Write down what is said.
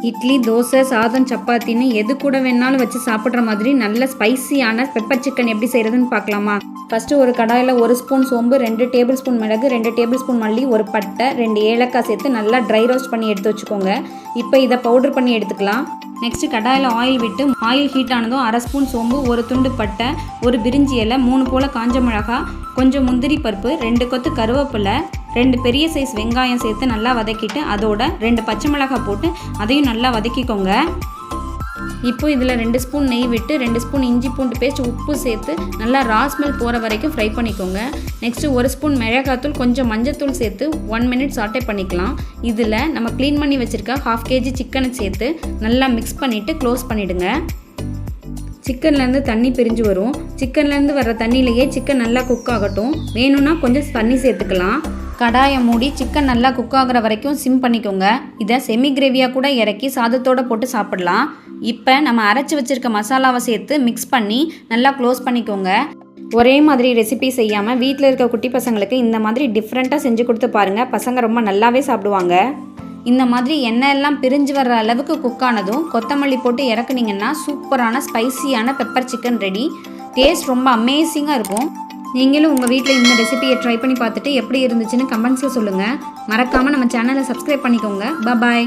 இட்லி, தோசை, சாதம், சப்பாத்தின்னு எது கூட வேணாலும் வச்சு சாப்பிட்ற மாதிரி நல்ல ஸ்பைசியான பெப்பர் சிக்கன் எப்படி செய்கிறதுன்னு பார்க்கலாமா? ஃபஸ்ட்டு ஒரு கடாயில் 1 ஸ்பூன் சோம்பு, 2 டேபிள் ஸ்பூன் மிளகு, 2 டேபிள் ஸ்பூன் மல்லி, ஒரு பட்டை, 2 ஏலக்காய் சேர்த்து நல்லா ட்ரை ரோஸ்ட் பண்ணி எடுத்து வச்சுக்கோங்க. இப்போ இதை பவுடர் பண்ணி எடுத்துக்கலாம். நெக்ஸ்ட்டு கடாயில் ஆயில் விட்டு ஆயில் ஹீட் ஆனதும் 1/2 ஸ்பூன் சோம்பு, 1 துண்டு பட்டை, 1 பிரிஞ்சி இலை, 3 போல் காஞ்ச மிளகா, கொஞ்சம் முந்திரி பருப்பு, 2 கொத்து கருவேப்பிலை, 2 பெரிய சைஸ் வெங்காயம் சேர்த்து நல்லா வதக்கிட்டு அதோட 2 பச்சை மிளகாய் போட்டு அதையும் நல்லா வதக்கிக்கோங்க. இப்போ இதில் 2 ஸ்பூன் நெய் விட்டு 2 ஸ்பூன் இஞ்சி பூண்டு பேஸ்ட், உப்பு சேர்த்து நல்லா ரா ஸ்மெல் போகிற வரைக்கும் ஃப்ரை பண்ணிக்கோங்க. நெக்ஸ்ட்டு 1 ஸ்பூன் மிளகாத்தூள், கொஞ்சம் மஞ்சத்தூள் சேர்த்து 1 மினிட் சாட்டே பண்ணிக்கலாம். இதில் நம்ம க்ளீன் பண்ணி வச்சுருக்க 1/2 kg சிக்கனை சேர்த்து நல்லா மிக்ஸ் பண்ணிவிட்டு க்ளோஸ் பண்ணிவிடுங்க. சிக்கன்லேருந்து தண்ணி பிரிஞ்சு வரும். சிக்கன்லேருந்து வர்ற தண்ணியிலேயே சிக்கன் நல்லா குக் ஆகட்டும். வேணும்னா கொஞ்சம் தண்ணி சேர்த்துக்கலாம். கடாயை மூடி சிக்கன் நல்லா குக் ஆகிற வரைக்கும் சிம் பண்ணிக்கோங்க. இதை செமி கிரேவியாக கூட இறக்கி சாதத்தோடு போட்டு சாப்பிடலாம். இப்போ நம்ம அரைச்சி வச்சுருக்க மசாலாவை சேர்த்து மிக்ஸ் பண்ணி நல்லா க்ளோஸ் பண்ணிக்கோங்க. ஒரே மாதிரி ரெசிபி செய்யாமல் வீட்டில் இருக்க குட்டி பசங்களுக்கு இந்த மாதிரி டிஃப்ரெண்ட்டாக செஞ்சு கொடுத்து பாருங்கள். பசங்க ரொம்ப நல்லாவே சாப்பிடுவாங்க. இந்த மாதிரி எண்ணெய் எல்லாம் பிரிஞ்சு வர்ற அளவுக்கு குக் ஆனதும் கொத்தமல்லி போட்டு இறக்குனீங்கன்னா சூப்பரான ஸ்பைசியான பெப்பர் சிக்கன் ரெடி. டேஸ்ட் ரொம்ப அமேசிங்காக இருக்கும். நீங்களும் உங்கள் வீட்டில் இந்த ரெசிபியை ட்ரை பண்ணி பார்த்துட்டு எப்படி இருந்துச்சுன்னு கமெண்ட்ஸில் சொல்லுங்கள். மறக்காமல் நம்ம சேனலை சப்ஸ்கிரைப் பண்ணிக்கோங்க. பாய்.